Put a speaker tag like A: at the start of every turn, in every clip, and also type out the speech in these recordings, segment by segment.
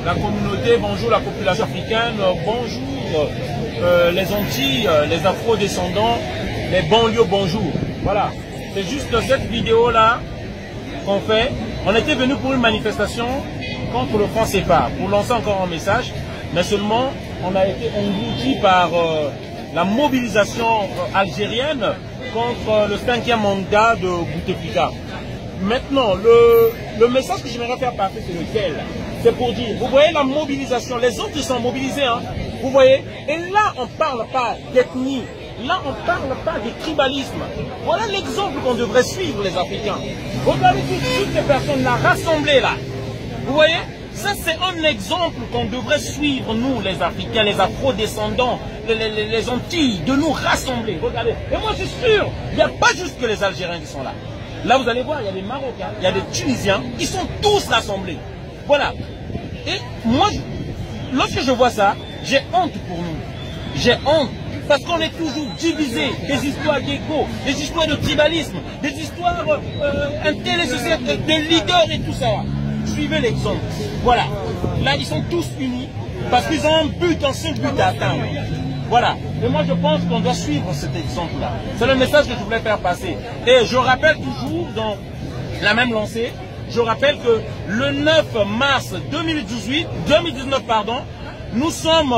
A: la communauté, bonjour la population africaine, bonjour les Antilles, les Afro-descendants, les banlieues, bonjour. Voilà, c'est juste cette vidéo-là qu'on fait. On était venu pour une manifestation contre le franc CFA, pour lancer encore un message, mais seulement on a été englouti par la mobilisation algérienne contre le 5e mandat de Bouteflika. Maintenant, le message que j'aimerais faire passer, c'est lequel? C'est pour dire, vous voyez la mobilisation, les autres sont mobilisés, hein, vous voyez. Et là, on ne parle pas d'ethnie, là, on ne parle pas de tribalisme. Voilà l'exemple qu'on devrait suivre, les Africains. Regardez toutes ces personnes-là rassemblées là. Vous voyez, ça c'est un exemple qu'on devrait suivre, nous, les Africains, les Afro-descendants, les Antilles, de nous rassembler. Regardez. Et moi, je suis sûr, il n'y a pas juste que les Algériens qui sont là. Là, vous allez voir, il y a des Marocains, il y a des Tunisiens, ils sont tous rassemblés. Voilà. Et moi, lorsque je vois ça, j'ai honte pour nous. J'ai honte. Parce qu'on est toujours divisés. Des histoires d'égo, des histoires de tribalisme, des histoires des leaders et tout ça. Suivez l'exemple. Voilà. Là, ils sont tous unis parce qu'ils ont un seul but à atteindre. Voilà. Et moi, je pense qu'on doit suivre cet exemple-là. C'est le message que je voulais faire passer. Et je rappelle toujours, dans la même lancée, je rappelle que le 9 mars 2019, nous sommes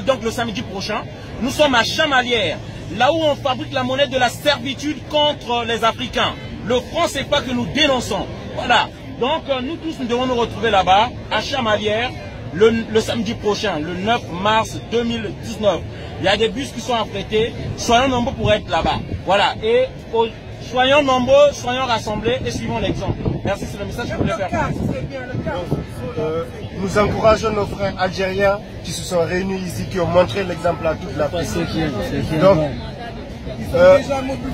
A: donc le samedi prochain, nous sommes à Chamalières, là où on fabrique la monnaie de la servitude contre les Africains. Le franc CFA que nous dénonçons. Voilà. Donc nous tous, nous devons nous retrouver là-bas, à Chamalières, le samedi prochain, le 9 mars 2019. Il y a des bus qui sont affrétés. Soyons nombreux pour être là-bas. Voilà. Et soyons nombreux, soyons rassemblés et suivons l'exemple. Merci, c'est le message que je voulais faire.
B: Nous encourageons nos frères algériens qui se sont réunis ici, qui ont montré l'exemple à toute l'Afrique. Donc,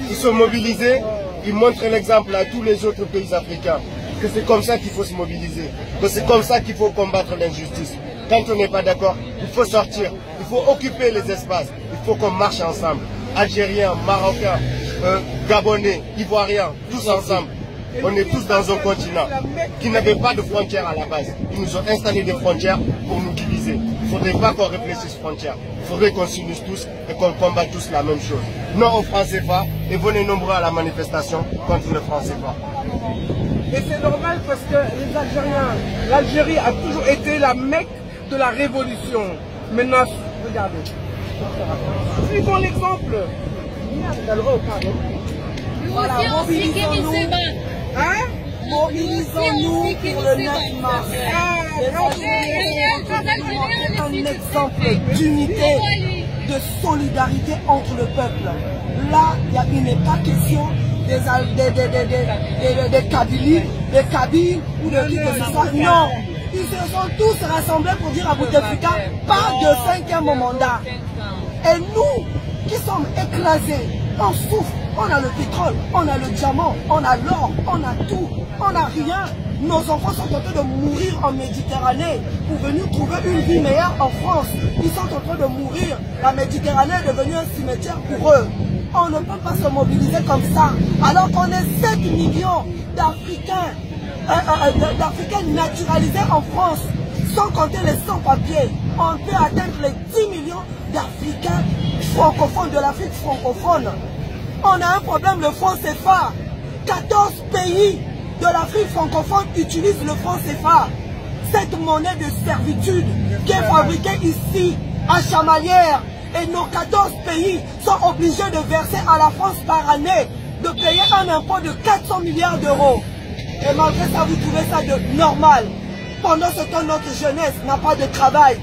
B: ils sont mobilisés, ils montrent l'exemple à tous les autres pays africains. Que c'est comme ça qu'il faut se mobiliser, que c'est comme ça qu'il faut combattre l'injustice. Quand on n'est pas d'accord, il faut sortir, il faut occuper les espaces, il faut qu'on marche ensemble. Algériens, Marocains, Gabonais, Ivoiriens, tous ensemble. On est tous dans un continent qui n'avait pas de frontières à la base. Ils nous ont installé des frontières pour nous diviser. Il ne faudrait pas qu'on réfléchisse frontières. Il faudrait qu'on s'unisse tous et qu'on combatte tous la même chose. Non au franc CFA et venez nombreux à la manifestation contre le franc CFA.
C: Et c'est normal parce que les Algériens, l'Algérie a toujours été la Mecque de la révolution. Maintenant, regardez. Suivons l'exemple.
D: Voilà, mobilisons-nous.
C: Hein?
D: Mobilisons-nous pour le 9 mars.
E: Un exemple d'unité, de solidarité entre le peuple. Là, il n'est pas question des Kabyles, des Kabyles ou de qui que ce soit. Non, ils se sont tous rassemblés pour dire à Bouteflika, pas de 5e mandat. Et nous, qui sommes écrasés, on souffre, on a le pétrole, on a le diamant, on a l'or, on a tout, on n'a rien. Nos enfants sont en train de mourir en Méditerranée pour venir trouver une vie meilleure en France. Ils sont en train de mourir. La Méditerranée est devenue un cimetière pour eux. On ne peut pas se mobiliser comme ça. Alors qu'on est 7 millions d'Africains naturalisés en France, sans compter les sans-papiers. On peut atteindre les 10 millions d'Africains francophones, de l'Afrique francophone. On a un problème, le franc CFA. 14 pays de l'Afrique francophone utilisent le franc CFA. Cette monnaie de servitude qui est fabriquée ici, à Chamalières. Et nos 14 pays sont obligés de verser à la France par année, de payer un impôt de 400 milliards d'euros. Et malgré ça, vous trouvez ça de normal. Pendant ce temps, notre jeunesse n'a pas de travail.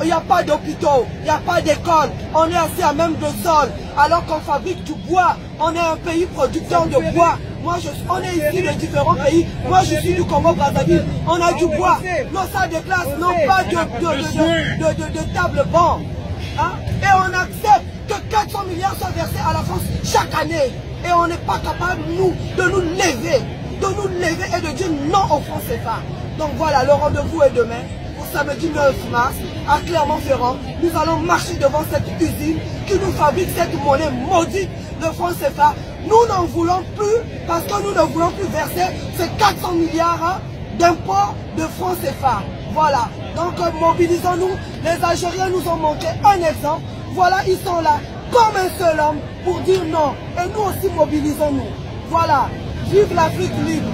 E: Il n'y a pas d'hôpitaux, il n'y a pas d'école. On est assis à même le sol, alors qu'on fabrique du bois. On est un pays producteur de bois. On est ici de différents pays. Moi, je suis du Congo-Brazzaville. On a du bois. Nos salles de classe n'ont pas de table-banc. Hein? Et on accepte que 400 milliards soient versés à la France chaque année. Et on n'est pas capable, nous, de nous lever et de dire non au franc CFA. Donc voilà, le rendez-vous est demain, pour samedi 9 mars, à Clermont-Ferrand. Nous allons marcher devant cette usine qui nous fabrique cette monnaie maudite, le franc CFA. Nous n'en voulons plus parce que nous ne voulons plus verser ces 400 milliards d'impôts de franc CFA. Voilà. Donc mobilisons-nous. Les Algériens nous ont montré un exemple. Voilà, ils sont là comme un seul homme pour dire non. Et nous aussi mobilisons-nous. Voilà. Vive l'Afrique libre.